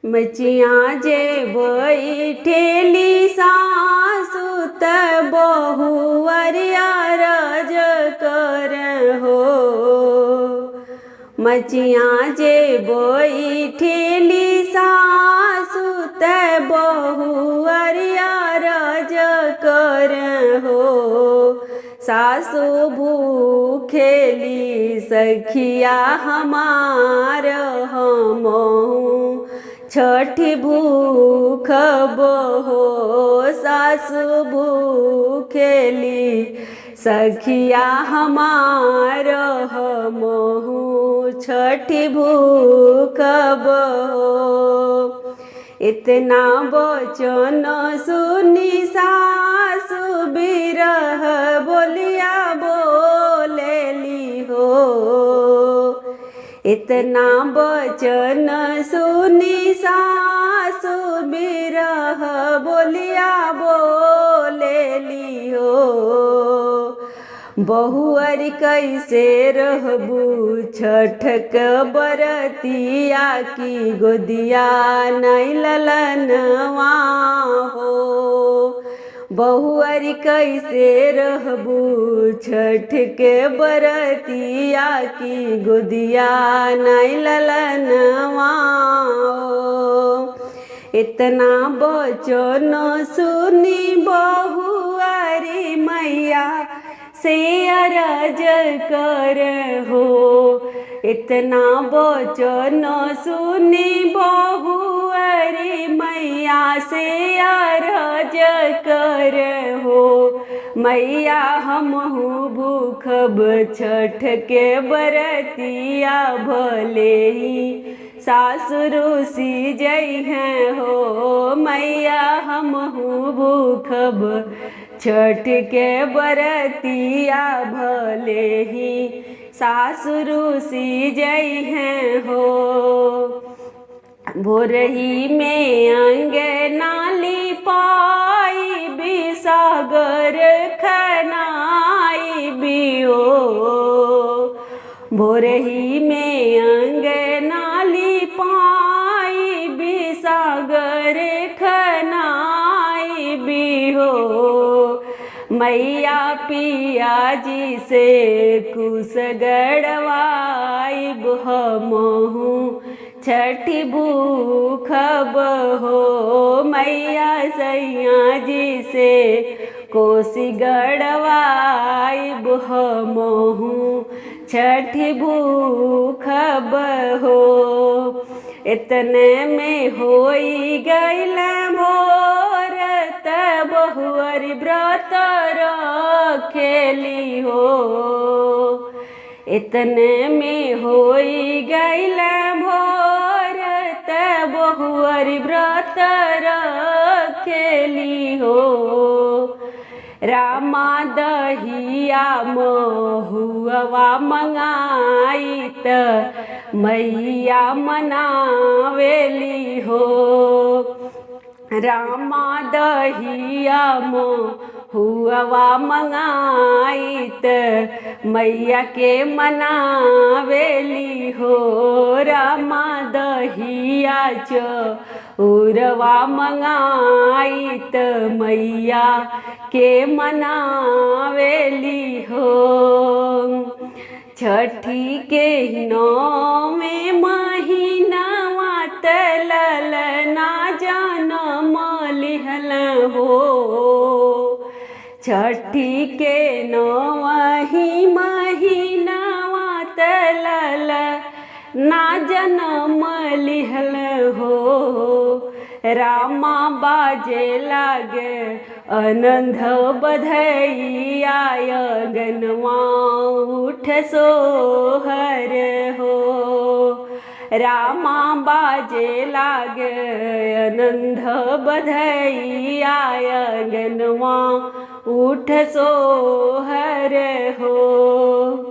मचिया जे बैठेली सासु त बहुअरिया रज कर हो। मचिया जे बैठेली सासु त बहुअरिया रज कर हो। सासु भूखेली सखिया हमार हमहु छठी भूखब हो। सासु भूखेली सखिया हमार हमहु छठी भूखब हो। इतना वचन सुनी सासु बिरह बोलिया बोलेली हो। इतना वचन सुनी सासु बिरह बोलिया बोलेली हो। बहुअर कैसे रहबू छठक बरतिया की गोदिया नहीं ललनवा हो। बहुअर कैसे रहबू छठ के बरतिया की गोदिया नहीं ललनवा हो। इतना वचन सुनी बहुअरी मैया से अरज कर हो। इतना वचन सुनी बहुअरी मैया से अरज कर हो। मैया हमहु भूखब छठ के बरतिया भले ही सासुरु सी जई हैं हो। मैया हमहु भूखब छठ के बरतिया भले ही सासुरु सी जई हैं हो। भोरही में अंगना लिपाई बिसागर खनाई बियो। भोरही में अंगना लिपाई बिसागर खनाई बिहो। मैया पिया जी से कुश गड़वाई हमहु छठी भूखब हो। मैया सैया जी से कोसी गड़वाई हमहु छठी भूखब हो। इतने में होई गईल भोर त बहुअरी व्रत रखेली हो। इतने में होई गईल भोर त बहुअरी व्रत रखेली हो। रामा दहिया महुआ मंगाई त मैया मनावेली हो। रामा दहिया महुआ मंगाई त मैया के मनावेली हो। रामा दहिया चूरवा मंगाई त मैया के मनावेली हो। छठी के नौवें महीनावा त ललना जनम लिहल हो। छठी के नौवही महीनावा त ललना जनम लिहल हो। रामा बाजे लागे आनंद बधैया गनवा उठ सोहर हो। रामा बाजे लागे आनंद बधैया गनवा उठ सोहर हो।